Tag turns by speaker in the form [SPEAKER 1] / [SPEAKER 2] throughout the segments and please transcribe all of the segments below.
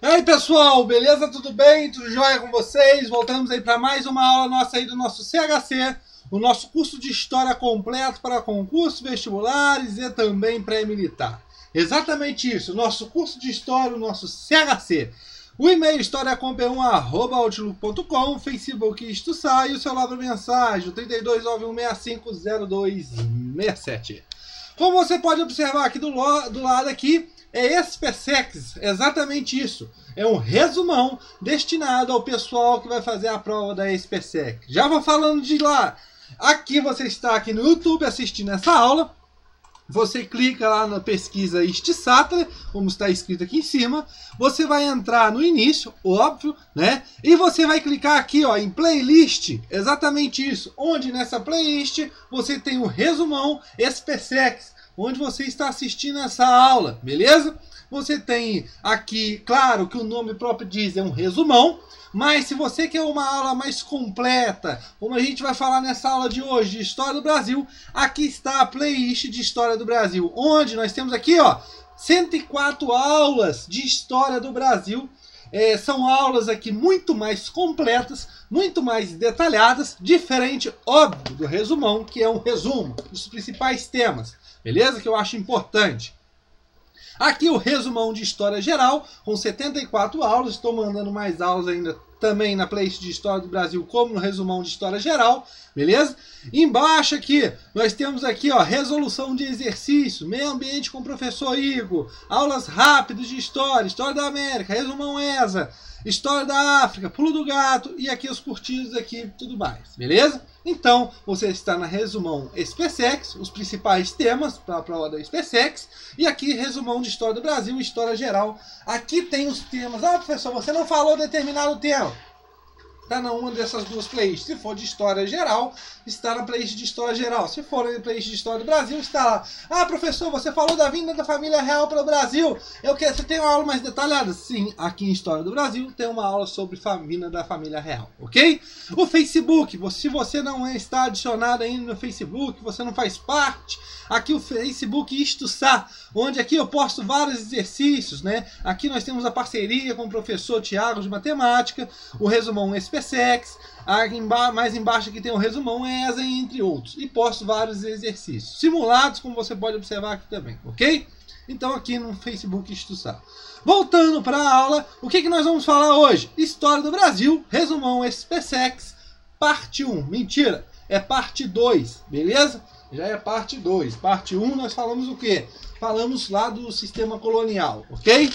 [SPEAKER 1] E aí pessoal, beleza? Tudo bem? Tudo jóia com vocês? Voltamos aí para mais uma aula nossa aí do nosso CHC, o nosso curso de História completo para concursos vestibulares e também pré-militar. Exatamente isso, nosso curso de História, o nosso CHC. O e-mail historiacom1@outlook.com, Facebook Isto Sai, e o celular para mensagem, o 3291650267. Como você pode observar aqui do lado aqui, é SPSEX, exatamente isso. É um resumão destinado ao pessoal que vai fazer a prova da SPSEX. Já vou falando de lá. Aqui você está aqui no YouTube assistindo essa aula. Você clica lá na pesquisa Istisátara, como está escrito aqui em cima. Você vai entrar no início, óbvio, né? E você vai clicar aqui, ó, em playlist, exatamente isso. Onde nessa playlist você tem o resumão SPSEX, onde você está assistindo essa aula, beleza? Você tem aqui, claro que o nome próprio diz, é um resumão. Mas se você quer uma aula mais completa, como a gente vai falar nessa aula de hoje, de História do Brasil, aqui está a playlist de História do Brasil, onde nós temos aqui, ó, 104 aulas de História do Brasil. São aulas aqui muito mais completas, muito mais detalhadas, diferente, óbvio, do resumão, que é um resumo dos principais temas, beleza? Que eu acho importante. Aqui o resumão de História Geral, com 74 aulas. Estou mandando mais aulas ainda também na playlist de História do Brasil, como no resumão de História Geral, beleza? Embaixo aqui, nós temos aqui, ó, resolução de exercício, meio ambiente com o professor Igor, aulas rápidas de História, História da América, resumão ESA, História da África, Pulo do Gato, e aqui os curtidos aqui, tudo mais, beleza? Então, você está na resumão SPSEX, os principais temas para a prova da SPSEX, e aqui resumão de História do Brasil e História Geral. Aqui tem os temas. Ah, professor, você não falou determinado tema. Está numa dessas duas playlists. Se for de História Geral, está na playlist de História Geral. Se for na playlist de História do Brasil, está lá. Ah, professor, você falou da vinda da família real para o Brasil. Você tem uma aula mais detalhada? Sim, aqui em História do Brasil tem uma aula sobre a vinda da família real, ok? O Facebook, se você não está adicionado ainda no Facebook, você não faz parte, aqui o Facebook Isto Sai, onde aqui eu posto vários exercícios, né? Aqui nós temos a parceria com o professor Tiago de Matemática, o resumão SPSEX, mais embaixo aqui tem o resumão ESA, entre outros. E posto vários exercícios simulados, como você pode observar aqui também, ok? Então aqui no Facebook Isto Sai. Voltando para a aula, o que nós vamos falar hoje? História do Brasil, resumão SPSEX, parte 1. Mentira, é parte 2, beleza? Já é parte 2. Parte 1 nós falamos o quê? Falamos lá do sistema colonial, ok?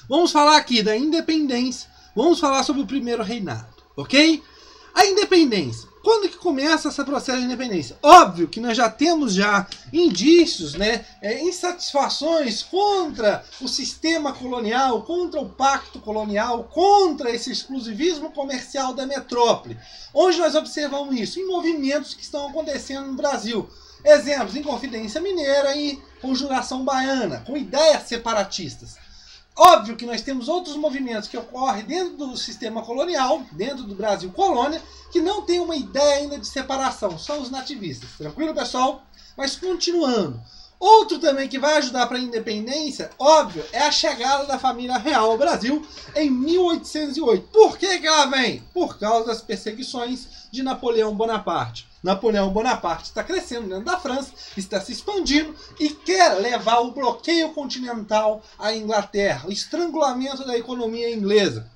[SPEAKER 1] Vamos falar aqui da independência. Vamos falar sobre o primeiro reinado, ok? A independência. Quando que começa esse processo de independência? Óbvio que nós já temos indícios, né, insatisfações contra o sistema colonial, contra o pacto colonial, contra esse exclusivismo comercial da metrópole. Onde nós observamos isso? Em movimentos que estão acontecendo no Brasil. Exemplos, Inconfidência Mineira e Conjuração Baiana, com ideias separatistas. Óbvio que nós temos outros movimentos que ocorrem dentro do sistema colonial, dentro do Brasil colônia, que não tem uma ideia ainda de separação, são os nativistas. Tranquilo, pessoal? Mas continuando. Outro também que vai ajudar para a independência, óbvio, é a chegada da família real ao Brasil em 1808. Por que ela vem? Por causa das perseguições de Napoleão Bonaparte. Napoleão Bonaparte está crescendo dentro da França, está se expandindo e quer levar o bloqueio continental à Inglaterra, o estrangulamento da economia inglesa.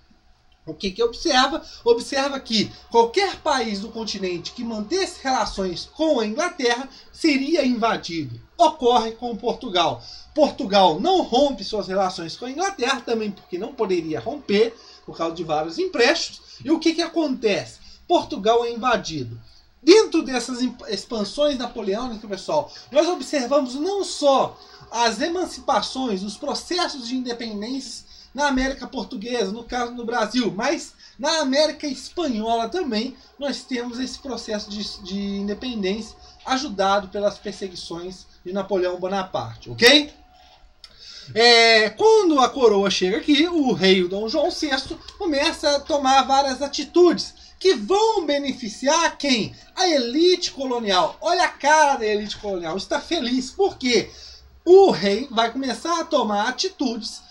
[SPEAKER 1] O que observa? Observa que qualquer país do continente que mantesse relações com a Inglaterra seria invadido. Ocorre com Portugal. Portugal não rompe suas relações com a Inglaterra, também porque não poderia romper, por causa de vários empréstimos. E o que acontece? Portugal é invadido. Dentro dessas expansões napoleônicas, pessoal, nós observamos não só as emancipações, os processos de independência na América Portuguesa, no caso do Brasil, mas na América Espanhola também nós temos esse processo de independência ajudado pelas perseguições de Napoleão Bonaparte, ok? Quando a coroa chega aqui, o rei Dom João VI começa a tomar várias atitudes que vão beneficiar quem? A elite colonial. Olha a cara da elite colonial, está feliz. Por quê? O rei vai começar a tomar atitudes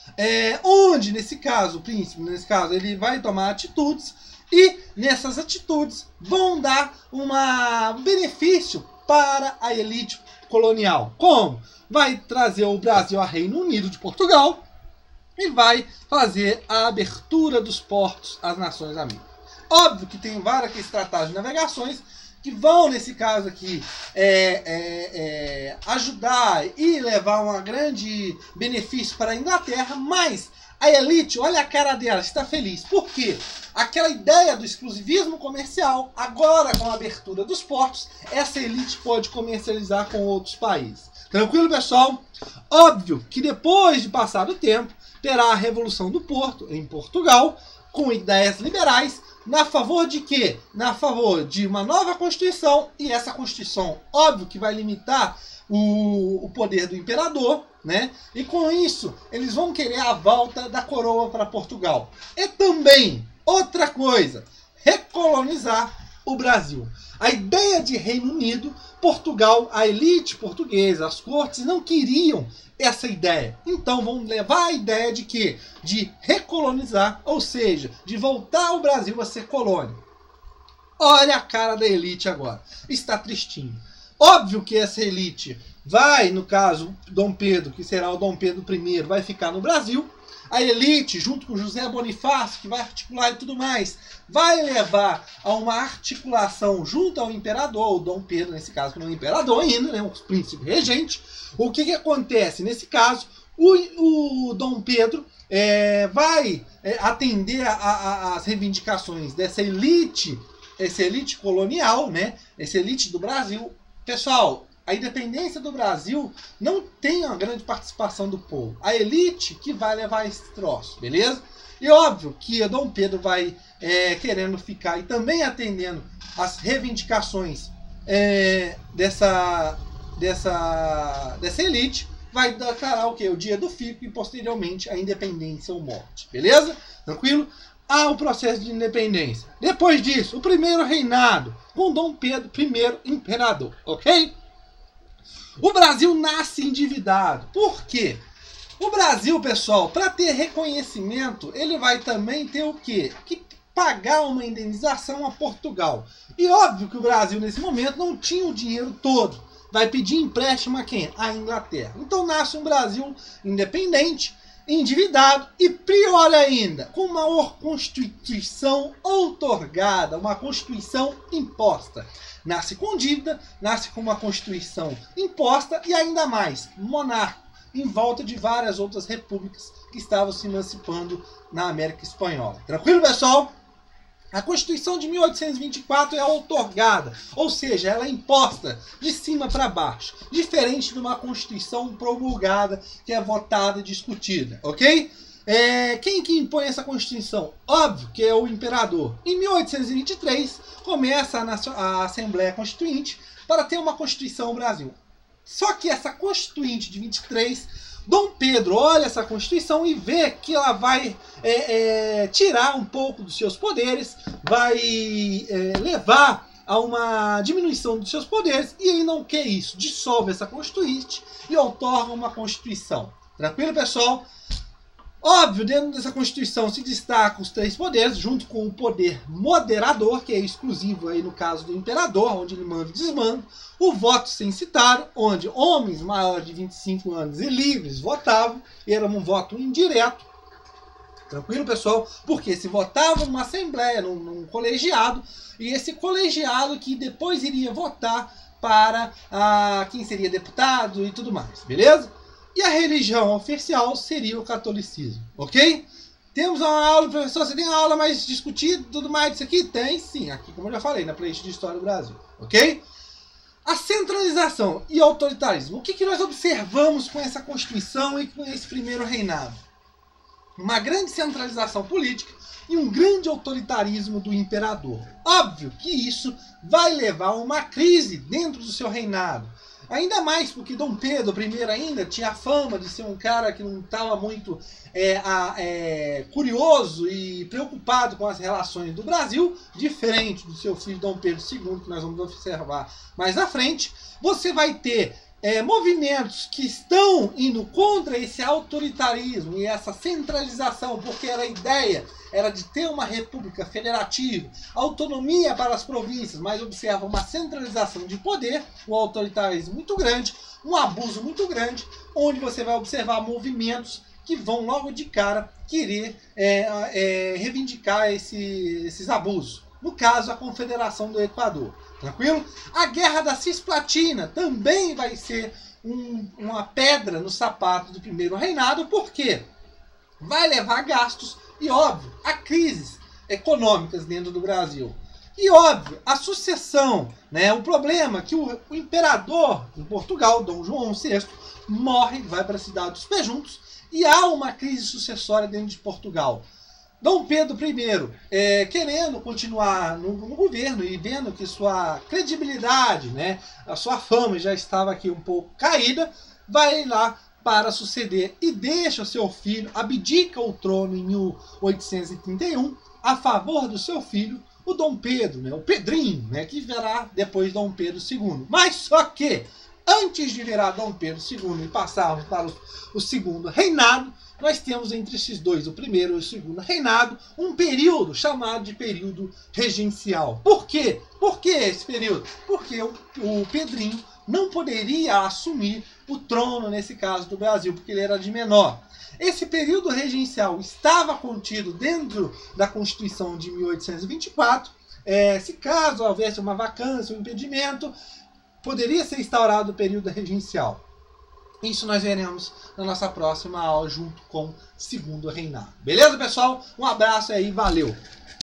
[SPEAKER 1] onde, nesse caso, o príncipe, nesse caso, ele vai tomar atitudes e nessas atitudes vão dar um benefício para a elite colonial. Como? Vai trazer o Brasil a Reino Unido de Portugal e vai fazer a abertura dos portos às nações amigas. Óbvio que tem várias estratégias de navegações que vão, nesse caso aqui, ajudar e levar um grande benefício para a Inglaterra, mas a elite, olha a cara dela, está feliz. Por quê? Aquela ideia do exclusivismo comercial, agora com a abertura dos portos, essa elite pode comercializar com outros países. Tranquilo, pessoal? Óbvio que depois de passar o tempo, terá a Revolução do Porto, em Portugal, com ideias liberais, na favor de quê? Na favor de uma nova Constituição, e essa Constituição, óbvio que vai limitar o poder do imperador, né? E com isso, eles vão querer a volta da coroa para Portugal. E também, outra coisa, recolonizar o Brasil. A ideia de Reino Unido, Portugal, a elite portuguesa, as cortes não queriam essa ideia. Então vão levar a ideia de quê? De recolonizar, ou seja, de voltar o Brasil a ser colônia. Olha a cara da elite agora. Está tristinho. Óbvio que essa elite vai, no caso, Dom Pedro, que será o Dom Pedro I, vai ficar no Brasil. A elite, junto com José Bonifácio, que vai articular e tudo mais, vai levar a uma articulação junto ao imperador, o Dom Pedro, nesse caso, que não é imperador ainda, né, o príncipe regente. O que acontece? Nesse caso, o Dom Pedro vai atender às reivindicações dessa elite colonial, né, essa elite do Brasil. Pessoal, a independência do Brasil não tem uma grande participação do povo. A elite que vai levar esse troço, beleza? E óbvio que o Dom Pedro vai querendo ficar e também atendendo às reivindicações dessa elite, vai declarar o quê? O dia do fico e posteriormente a independência ou morte, beleza? Tranquilo? O processo de independência. Depois disso, o primeiro reinado com Dom Pedro I, imperador, ok? O Brasil nasce endividado. Por quê? O Brasil, pessoal, para ter reconhecimento, ele vai também ter o quê? Que pagar uma indenização a Portugal. E óbvio que o Brasil, nesse momento, não tinha o dinheiro todo. Vai pedir empréstimo a quem? A Inglaterra. Então nasce um Brasil independente, endividado e, pior ainda, com uma Constituição outorgada, uma Constituição imposta. Nasce com dívida, nasce com uma Constituição imposta e ainda mais, monarca, em volta de várias outras repúblicas que estavam se emancipando na América Espanhola. Tranquilo, pessoal? A Constituição de 1824 é outorgada, ou seja, ela é imposta de cima para baixo, diferente de uma Constituição promulgada, que é votada e discutida, ok? Quem que impõe essa Constituição? Óbvio que é o imperador. Em 1823, começa a Assembleia Constituinte para ter uma Constituição no Brasil. Só que essa Constituinte de 23, Dom Pedro olha essa Constituição e vê que ela vai tirar um pouco dos seus poderes, vai levar a uma diminuição dos seus poderes, e ele não quer isso. Dissolve essa Constituinte e outorga uma Constituição. Tranquilo, pessoal? Óbvio, dentro dessa Constituição se destacam os três poderes, junto com o poder moderador, que é exclusivo aí no caso do imperador, onde ele manda e desmanda, o voto censitário, onde homens maiores de 25 anos e livres votavam, era um voto indireto. Tranquilo, pessoal? Porque se votava numa assembleia, num colegiado, e esse colegiado que depois iria votar para quem seria deputado e tudo mais, beleza? E a religião oficial seria o catolicismo, ok? Temos uma aula, professor, você tem uma aula mais discutida, tudo mais disso aqui? Tem sim, aqui como eu já falei, na playlist de História do Brasil, ok? A centralização e autoritarismo. O que nós observamos com essa Constituição e com esse primeiro reinado? Uma grande centralização política e um grande autoritarismo do imperador. Óbvio que isso vai levar a uma crise dentro do seu reinado. Ainda mais porque Dom Pedro I ainda tinha a fama de ser um cara que não estava muito curioso e preocupado com as relações do Brasil, diferente do seu filho Dom Pedro II, que nós vamos observar mais à frente. Você vai ter movimentos que estão indo contra esse autoritarismo e essa centralização, porque a ideia era de ter uma república federativa, autonomia para as províncias, mas observa uma centralização de poder, um autoritarismo muito grande, um abuso muito grande, onde você vai observar movimentos que vão logo de cara querer reivindicar esses abusos. No caso, a Confederação do Equador. Tranquilo? A Guerra da Cisplatina também vai ser uma pedra no sapato do primeiro reinado, porque vai levar gastos e, óbvio, a crises econômicas dentro do Brasil. E, óbvio, a sucessão, né? O problema é que o imperador de Portugal, Dom João VI, morre, vai para a cidade dos Pejuntos, e há uma crise sucessória dentro de Portugal. Dom Pedro I, querendo continuar no governo e vendo que sua credibilidade, né, a sua fama já estava aqui um pouco caída, vai lá para suceder e deixa o seu filho, abdica o trono em 1831 a favor do seu filho, o Dom Pedro, né, o Pedrinho, né, que virá depois Dom Pedro II. Mas só que, antes de virar Dom Pedro II e passarmos para o segundo reinado, nós temos entre esses dois, o primeiro e o segundo reinado, um período chamado de período regencial. Por quê? Por que esse período? Porque o Pedrinho não poderia assumir o trono, nesse caso, do Brasil, porque ele era de menor. Esse período regencial estava contido dentro da Constituição de 1824. Se caso houvesse uma vacância, um impedimento, poderia ser instaurado o período regencial. Isso nós veremos na nossa próxima aula junto com o segundo reinado. Beleza, pessoal? Um abraço aí, valeu!